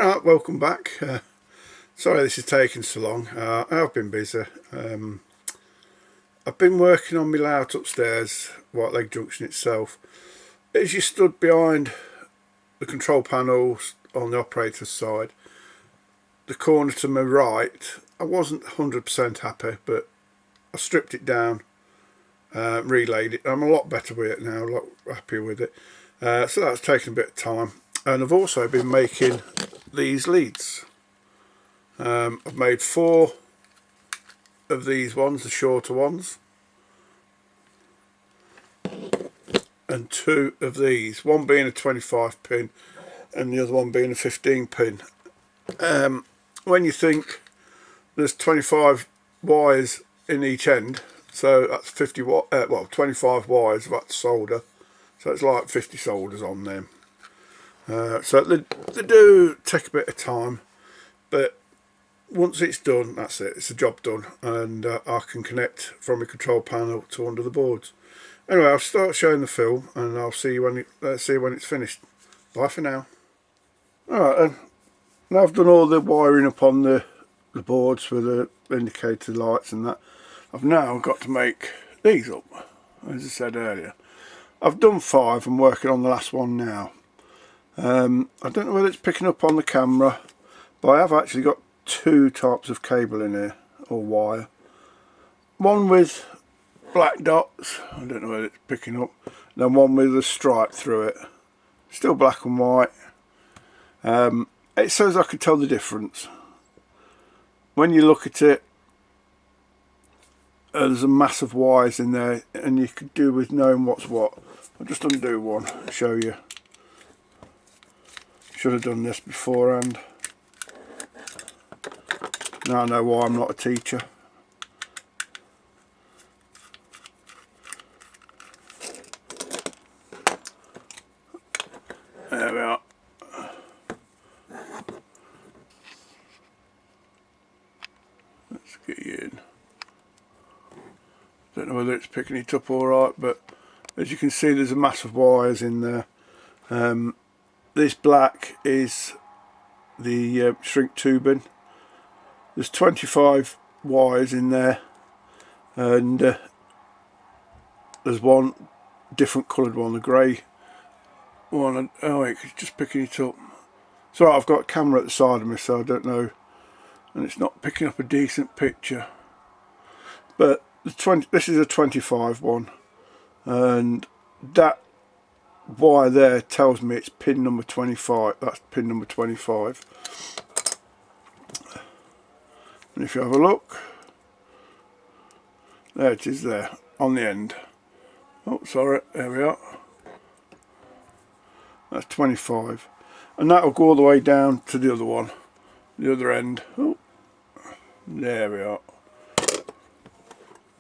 Right, welcome back. Sorry this is taking so long. I've been busy. I've been working on my layout upstairs, Whitelegg junction itself. As you stood behind the control panels on the operator's side, the corner to my right, I wasn't 100% happy, but I stripped it down, relayed it. I'm a lot better with it now, a lot happier with it. So that's taken a bit of time. And I've also been making these leads. I've made 4 of these ones, the shorter ones, and 2 of these, one being a 25 pin and the other one being a 15 pin. When you think there's 25 wires in each end, so that's 25 wires of that solder, so it's like 50 solders on them. So they do take a bit of time, but once it's done, that's it, it's a job done, and I can connect from a control panel to under the boards. Anyway, I'll start showing the film and I'll see you when it's finished. Bye for now. Alright then, now I've done all the wiring up on the boards for the indicator lights and that. I've now got to make these up, as I said earlier. I've done 5, I'm working on the last one now. I don't know whether it's picking up on the camera, but I have actually got 2 types of cable in here, or wire. One with black dots, I don't know whether it's picking up, then one with a stripe through it, still black and white. It says I can tell the difference. When you look at it, there's a mass of wires in there and you could do with knowing what's what. I'll just undo one, show you. Should have done this beforehand. Now I know why I'm not a teacher. There we are. Let's get you in. Don't know whether it's picking it up alright, but as you can see there's a mass of wires in there. This black is the shrink tubing. There's 25 wires in there, and there's one different coloured one, the grey one. Oh wait, it's just picking it up. It's alright, I've got a camera at the side of me, so I don't know, and it's not picking up a decent picture. But this is a 25 one, and that wire there tells me it's pin number 25. That's pin number 25. And if you have a look, there it is there on the end. Oh sorry, there we are. That's 25, and that will go all the way down to the other one, the other end. Oh, there we are.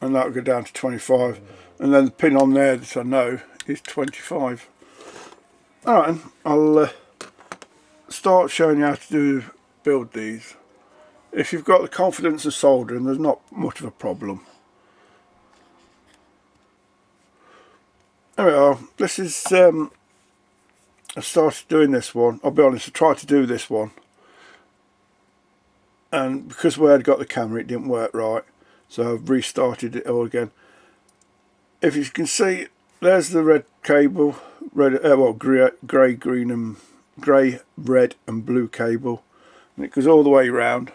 And that will go down to 25, and then the pin on there that I know is 25. Alright, I'll start showing you how to build these. If you've got the confidence of soldering, there's not much of a problem. There we are. This is I started doing this one. I'll be honest, I tried to do this one, and because where I'd got the camera it didn't work right, so I've restarted it all again. If you can see, there's the red cable, grey, green and grey, red and blue cable, and it goes all the way around,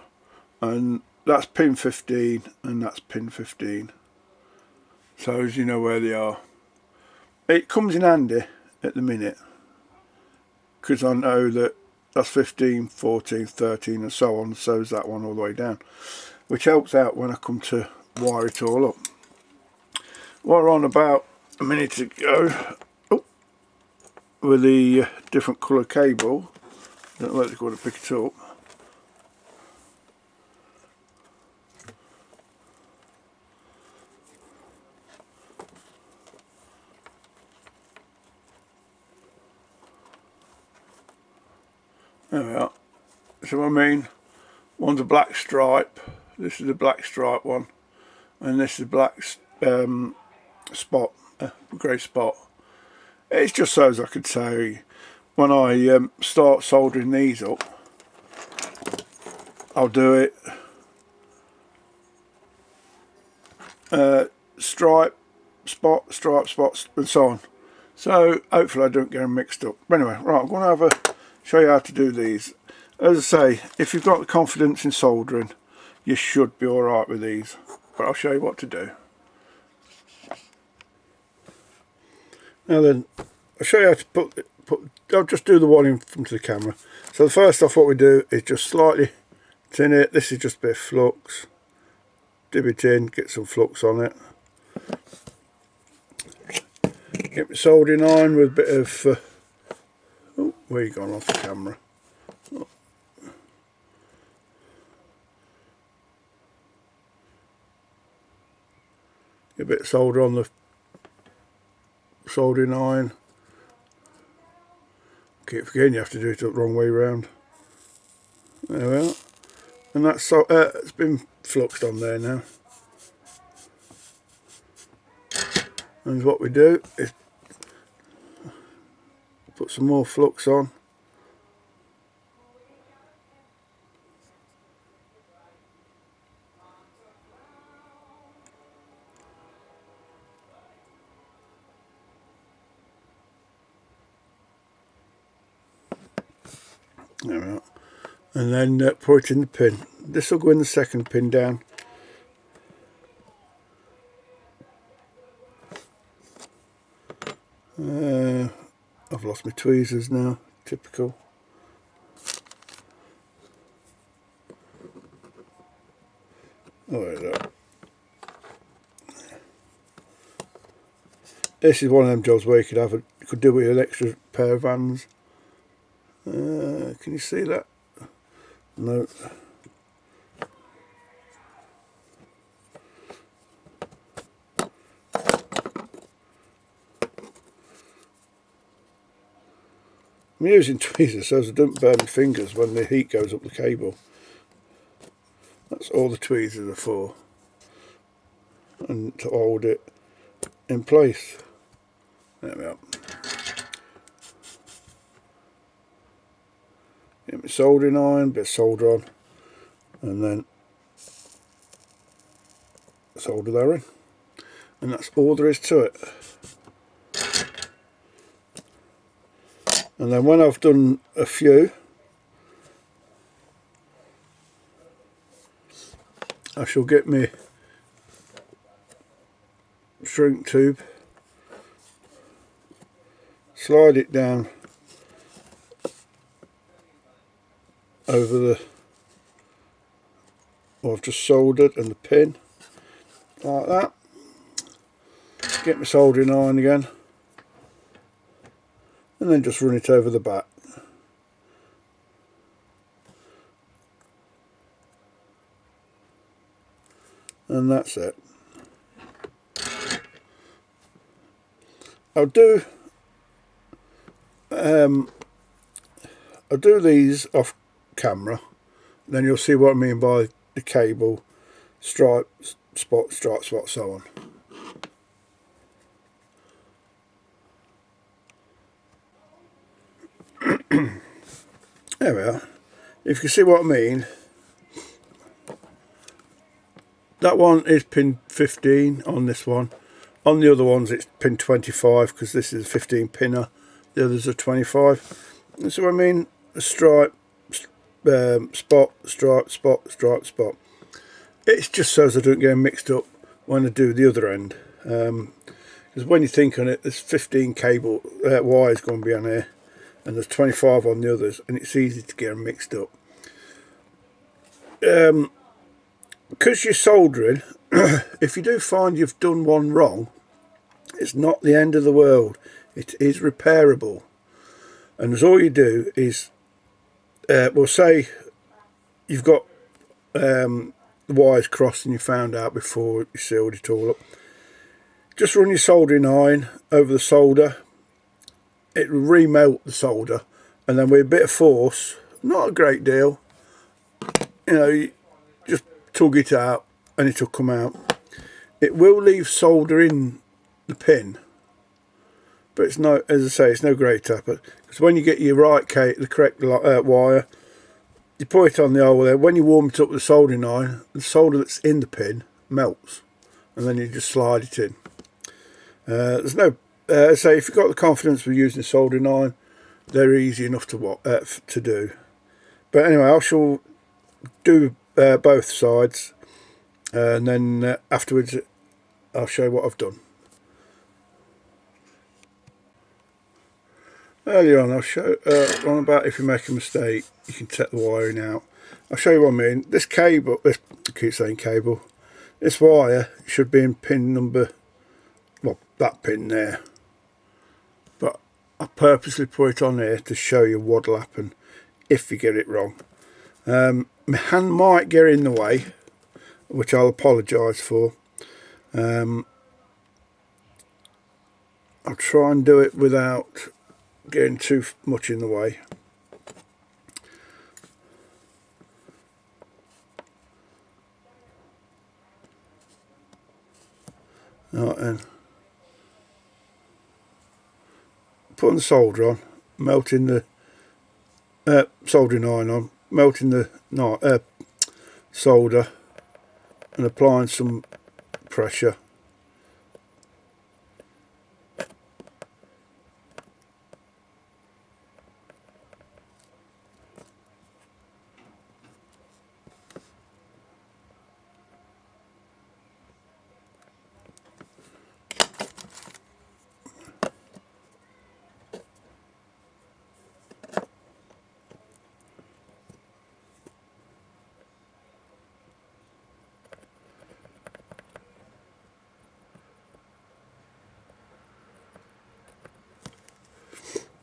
and that's pin 15 and that's pin 15, so as you know where they are. It comes in handy at the minute because I know that that's 15, 14, 13 and so on, so is that one all the way down, which helps out when I come to wire it all up. We're on about a minute ago with the different colour cable. I don't know whether it's going to pick it up. There we are. So I mean, one's a black stripe, this is a black stripe one, and this is a black spot, grey spot. It's just so as I could say, when I start soldering these up, I'll do it stripe, spot, stripe, spots, and so on. So hopefully I don't get them mixed up. But anyway, right, I'm going to show you how to do these. As I say, if you've got the confidence in soldering, you should be alright with these. But I'll show you what to do. Now then, I'll show you how to put I'll just do the one in front of the camera. So first off, what we do is just slightly tin it. This is just a bit of flux. Dip it in, get some flux on it. Get my soldering iron with a bit of oh, where you gone off the camera? Oh. Get a bit of solder on the soldering iron. Keep forgetting you have to do it the wrong way round. There we are. And that's it's been fluxed on there now. And what we do is put some more flux on. There we are. And then put it in the pin. This will go in the second pin down. I've lost my tweezers now, typical. Oh, there we go. This is one of them jobs where you could do with an extra pair of hands. Can you see that? No. I'm using tweezers so as I don't burn my fingers when the heat goes up the cable. That's all the tweezers are for. And to hold it in place. There we are. Get my soldering iron, bit of solder on, and then solder there in. And that's all there is to it. And then when I've done a few, I shall get my shrink tube, slide it down over the what I've just soldered and the pin, like that. Get my soldering iron again, and then just run it over the back. And that's it. I'll do these off camera, then you'll see what I mean by the cable, stripe, spot, so on. There we are. If you can see what I mean, that one is pin 15 on this one. On the other ones it's pin 25 because this is a 15 pinner, the others are 25. And so I mean, a stripe, spot, stripe, spot, stripe, spot. It's just so as I don't get them mixed up when I do the other end. Because when you think on it, there's 15 cable wires going to be on here, and there's 25 on the others, and it's easy to get them mixed up. Because you're soldering, if you do find you've done one wrong, it's not the end of the world. It is repairable. And as all you do is, well, say you've got the wires crossed and you found out before you sealed it all up. Just run your soldering iron over the solder. It will remelt the solder, and then with a bit of force, not a great deal, you know, you just tug it out and it will come out. It will leave solder in the pin, but it's no, as I say, it's no great tapper, because when you get your right the correct wire, you put it on the hole there. When you warm it up with the soldering iron, the solder that's in the pin melts, and then you just slide it in. There's no say if you've got the confidence with using a soldering iron, they're easy enough to do. But anyway, I shall do both sides, and then afterwards I'll show you what I've done. Earlier on, I'll show on about if you make a mistake, you can take the wiring out. I'll show you what I mean. This cable, I keep saying cable, this wire should be in pin number, well, that pin there. But I purposely put it on here to show you what'll happen if you get it wrong. My hand might get in the way, which I'll apologise for. I'll try and do it without getting too much in the way. Right then, putting the solder on, melting the soldering iron on, melting the solder, and applying some pressure.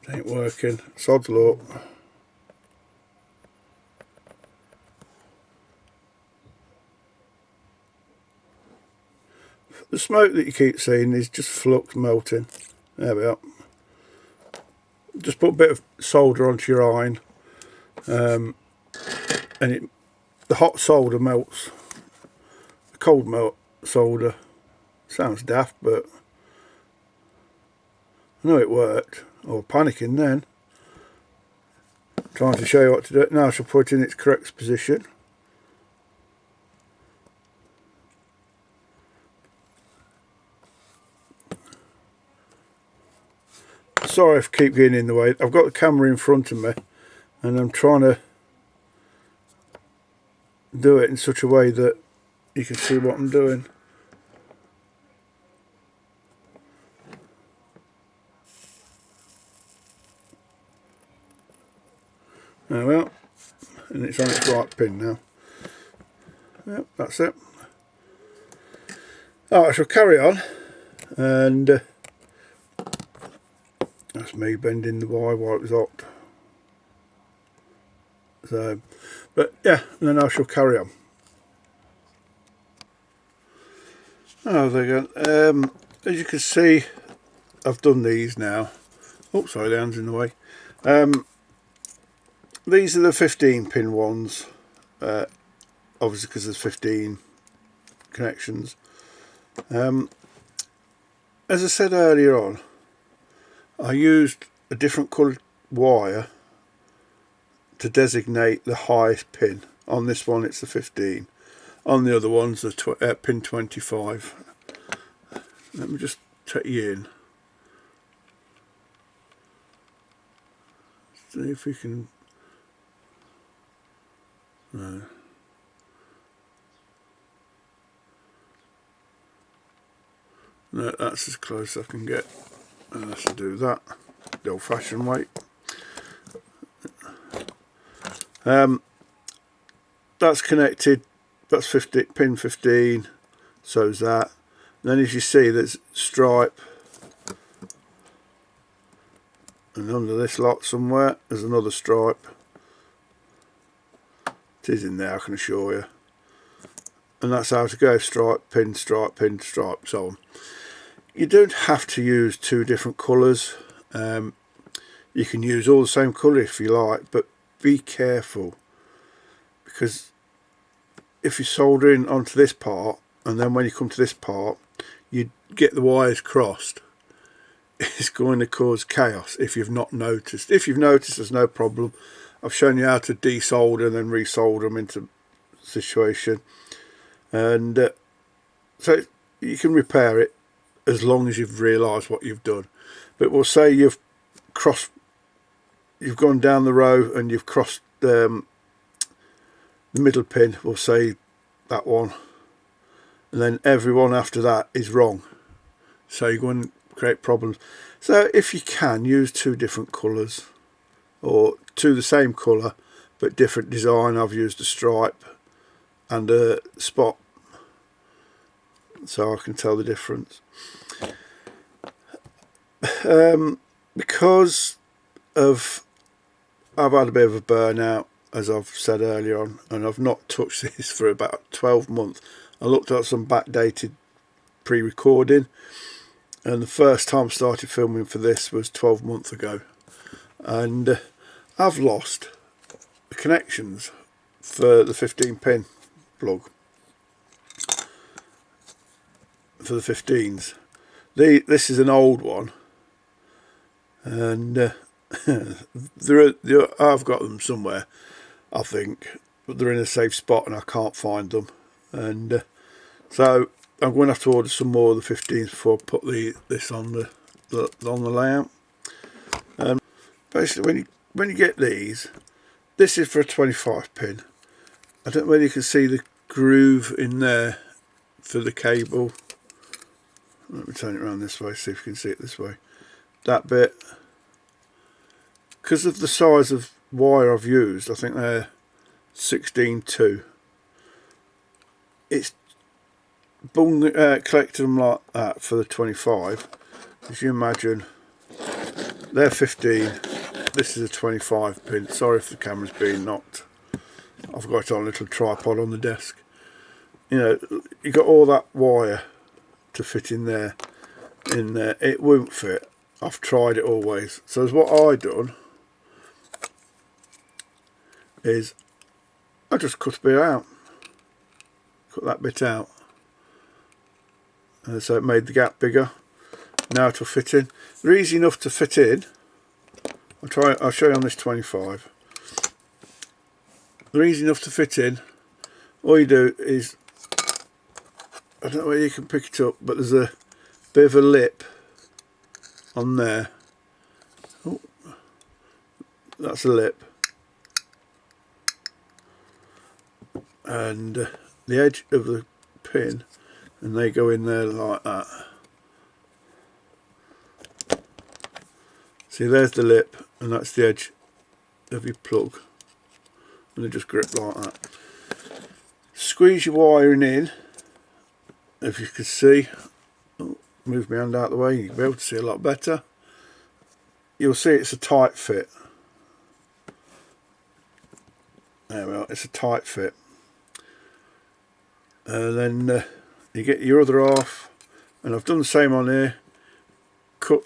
Ain't working, sod's law. The smoke that you keep seeing is just flux melting. There we are. Just put a bit of solder onto your iron, and the hot solder melts. The cold melt solder sounds daft, but I know it worked. I was panicking then, trying to show you what to do. Now I shall put it in its correct position. Sorry if I keep getting in the way. I've got the camera in front of me and I'm trying to do it in such a way that you can see what I'm doing. There we are, and it's on its right pin now. Yep, that's it. Alright, I shall carry on, and that's me bending the wire while it was hot. So, but yeah, and then I shall carry on. Oh, there you go. As you can see, I've done these now. Oh, sorry, the hand's in the way. These are the 15 pin ones, obviously because there's 15 connections. As I said earlier on, I used a different coloured wire to designate the highest pin. On this one it's the 15, on the other one's the pin 25. Let me just take you in, see if we can. No. No, that's as close as I can get. And I have to do that the old-fashioned way. That's connected. That's pin 15. So's that. And then as you see, there's stripe, and under this lot somewhere there's another stripe. It is in there, I can assure you. And that's how to go: stripe, pin, stripe, so on. You don't have to use two different colours. You can use all the same colour if you like, but be careful, because if you're soldering onto this part and then when you come to this part you get the wires crossed, it's going to cause chaos if you've not noticed. If you've noticed, there's no problem. I've shown you how to desolder and then resolder them into situation, and so you can repair it as long as you've realised what you've done. But we'll say you've gone down the row and you've crossed the middle pin, we'll say that one, and then everyone after that is wrong, so you're going to create problems. So if you can, use two different colours, or two the same colour but different design. I've used a stripe and a spot, so I can tell the difference. Because of I've had a bit of a burnout, as I've said earlier on, and I've not touched this for about 12 months. I looked at some backdated pre-recording, and the first time I started filming for this was 12 months ago, and I've lost the connections for the 15 pin plug for the 15s. This is an old one, and I've got them somewhere, I think, but they're in a safe spot and I can't find them, and so I'm going to have to order some more of the 15s before I put this on the layout. Basically, when you get these, this is for a 25 pin. I don't know whether you can see the groove in there for the cable. Let me turn it around this way, see if you can see it this way. That bit, because of the size of wire I've used, I think they're 16.2. It's collected them like that for the 25. As you imagine, they're 15. This is a 25 pin. Sorry if the camera's being knocked. I've got it on a little tripod on the desk. You know, you got all that wire to fit in there. It won't fit. I've tried it always. So what I done is I just cut a bit out. Cut that bit out. So it made the gap bigger. Now it'll fit in. They're easy enough to fit in. I'll show you on this 25. They're easy enough to fit in. All you do is, I don't know whether you can pick it up, but there's a bit of a lip on there. Oh, that's a lip. And the edge of the pin, and they go in there like that. See, there's the lip, and that's the edge of your plug, and they just grip like that. Squeeze your wiring in, if you can see. Oh, move my hand out of the way, you'll be able to see a lot better. You'll see it's a tight fit. There we are, it's a tight fit. And then you get your other half, and I've done the same on here. Cut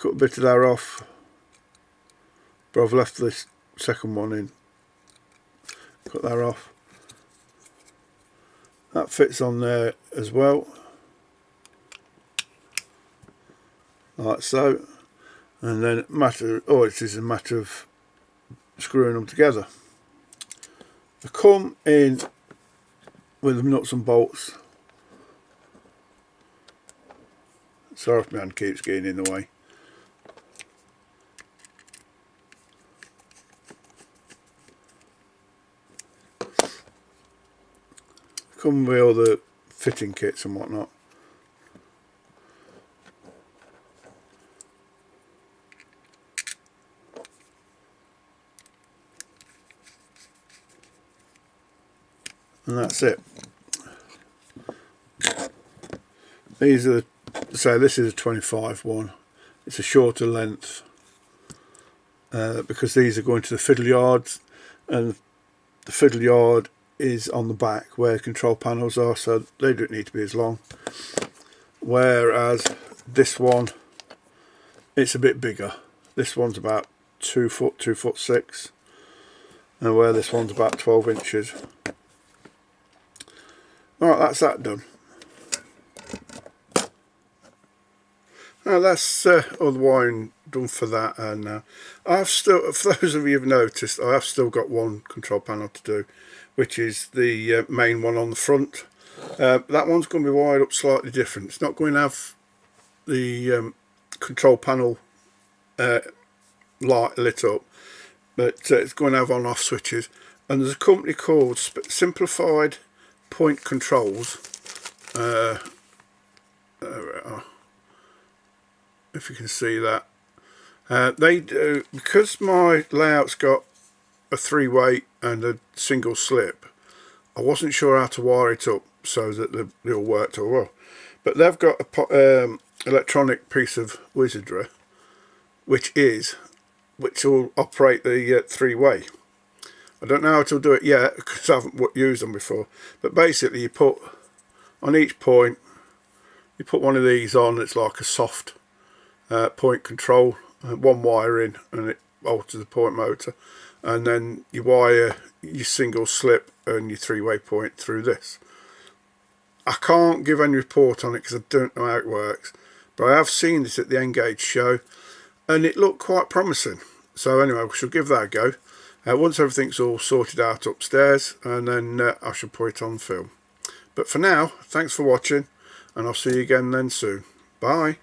a bit of that off, but I've left this second one in. Cut that off. That fits on there as well, like so. And then it is a matter of screwing them together. They come in with the nuts and bolts. Sorry if my hand keeps getting in the way. Come with all the fitting kits and whatnot. And that's it. These are, so this is a 25 one. It's a shorter length because these are going to the fiddle yards, and the fiddle yard is on the back where control panels are, so they don't need to be as long. Whereas this one, it's a bit bigger. This one's about 2 foot, 2'6", and where this one's about 12 inches. Alright, that's that done. Now that's all the wiring done for that. And I've still, for those of you who've noticed, I have still got one control panel to do, which is the main one on the front. That one's going to be wired up slightly different. It's not going to have the control panel light lit up, but it's going to have on off switches. And there's a company called Simplified Point Controls. There we are, if you can see that. They do, because my layout's got a 3-way and a single slip, I wasn't sure how to wire it up so that they all worked all well. But they've got a electronic piece of wizardry which will operate the 3-way. I don't know how to do it yet because I haven't used them before, but basically you put on each point, you put one of these on. It's like a soft point control, one wire in, and it alters the point motor, and then you wire your single slip and your 3-way point through this. I can't give any report on it because I don't know how it works, but I have seen it at the Engage show and it looked quite promising. So anyway, we shall give that a go once everything's all sorted out upstairs, and then I shall put it on film. But for now, thanks for watching, and I'll see you again then soon. Bye.